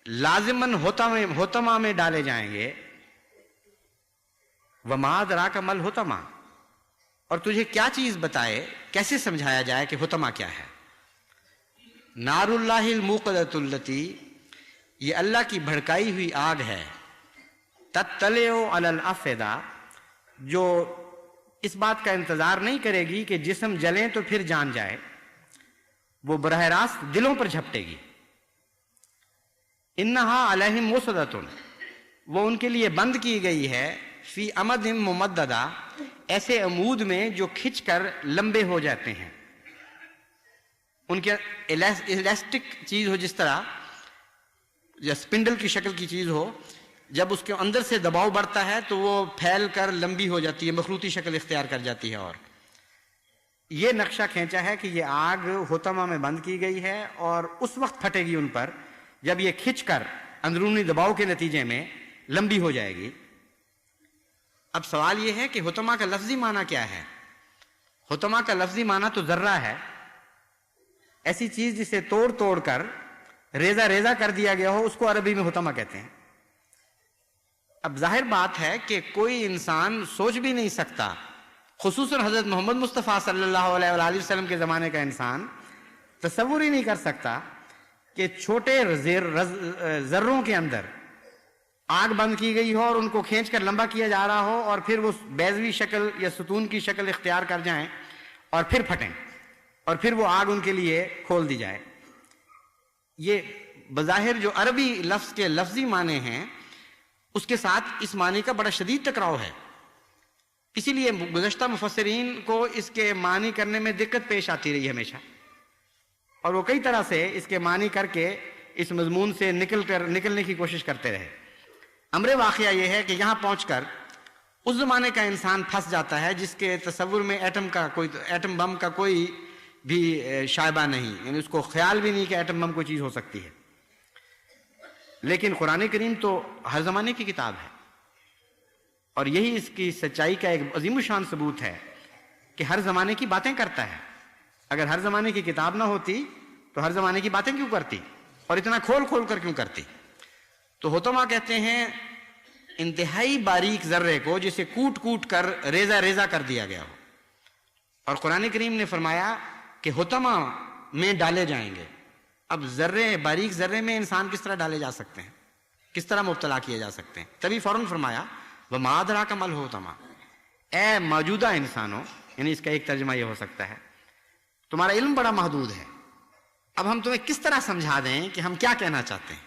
لازماً ہوتما میں ڈالے جائیں گے. وما ادراک مل ہوتما، اور تجھے کیا چیز بتائے، کیسے سمجھایا جائے کہ ہوتما کیا ہے. نار اللہ الموقدۃ التی، یہ اللہ کی بھڑکائی ہوئی آگ ہے. تطلع علی الافئدہ، جو اس بات کا انتظار نہیں کرے گی کہ جسم جلیں تو پھر جان جائے، وہ براہ راست دلوں پر جھپٹے گی. انہا علیہم موصدۃ، وہ ان کے لیے بند کی گئی ہے. فی امد ممددہ، ایسے عمود میں جو کھچ کر لمبے ہو جاتے ہیں. ان کے الاسٹک چیز ہو، جس طرح یا اسپنڈل کی شکل کی چیز ہو، جب اس کے اندر سے دباؤ بڑھتا ہے تو وہ پھیل کر لمبی ہو جاتی ہے، مخروطی شکل اختیار کر جاتی ہے. اور یہ نقشہ کھینچا ہے کہ یہ آگ ہوتما میں بند کی گئی ہے اور اس وقت پھٹے گی ان پر جب یہ کھچ کر اندرونی دباؤ کے نتیجے میں لمبی ہو جائے گی. اب سوال یہ ہے کہ ہوتما کا لفظی معنی کیا ہے؟ ہوتما کا لفظی معنی تو ذرہ ہے، ایسی چیز جسے توڑ توڑ کر ریزہ ریزہ کر دیا گیا ہو، اس کو عربی میں ہوتما کہتے ہیں. اب ظاہر بات ہے کہ کوئی انسان سوچ بھی نہیں سکتا، خصوصاً حضرت محمد مصطفیٰ صلی اللہ علیہ وآلہ وسلم کے زمانے کا انسان تصور ہی نہیں کر سکتا کہ چھوٹے ذروں کے اندر آگ بند کی گئی ہو اور ان کو کھینچ کر لمبا کیا جا رہا ہو اور پھر وہ بیضوی شکل یا ستون کی شکل اختیار کر جائیں اور پھر پھٹیں اور پھر وہ آگ ان کے لیے کھول دی جائے. یہ بظاہر جو عربی لفظ کے لفظی معنی ہیں اس کے ساتھ اس معنی کا بڑا شدید ٹکراؤ ہے. اسی لیے گزشتہ مفسرین کو اس کے معنی کرنے میں دقت پیش آتی رہی ہمیشہ، اور وہ کئی طرح سے اس کے معنی کر کے اس مضمون سے نکلنے کی کوشش کرتے رہے. امر واقعہ یہ ہے کہ یہاں پہنچ کر اس زمانے کا انسان پھنس جاتا ہے جس کے تصور میں ایٹم بم کا کوئی بھی شائبہ نہیں، یعنی اس کو خیال بھی نہیں کہ ایٹم بم کوئی چیز ہو سکتی ہے. لیکن قرآن کریم تو ہر زمانے کی کتاب ہے، اور یہی اس کی سچائی کا ایک عظیم الشان ثبوت ہے کہ ہر زمانے کی باتیں کرتا ہے. اگر ہر زمانے کی کتاب نہ ہوتی تو ہر زمانے کی باتیں کیوں کرتی اور اتنا کھول کھول کر کیوں کرتی؟ تو ہوتما کہتے ہیں انتہائی باریک ذرے کو جسے کوٹ کوٹ کر ریزہ ریزہ کر دیا گیا ہو. اور قرآن کریم نے فرمایا کہ ہوتما میں ڈالے جائیں گے. اب باریک ذرے میں انسان کس طرح ڈالے جا سکتے ہیں، کس طرح مبتلا کیے جا سکتے ہیں؟ تبھی فوراً فرمایا وما ادراک مل ہوتما، اے موجودہ انسانوں، یعنی اس کا ایک ترجمہ یہ ہو سکتا ہے تمہارا علم بڑا محدود ہے، اب ہم تمہیں کس طرح سمجھا دیں کہ ہم کیا کہنا چاہتے ہیں.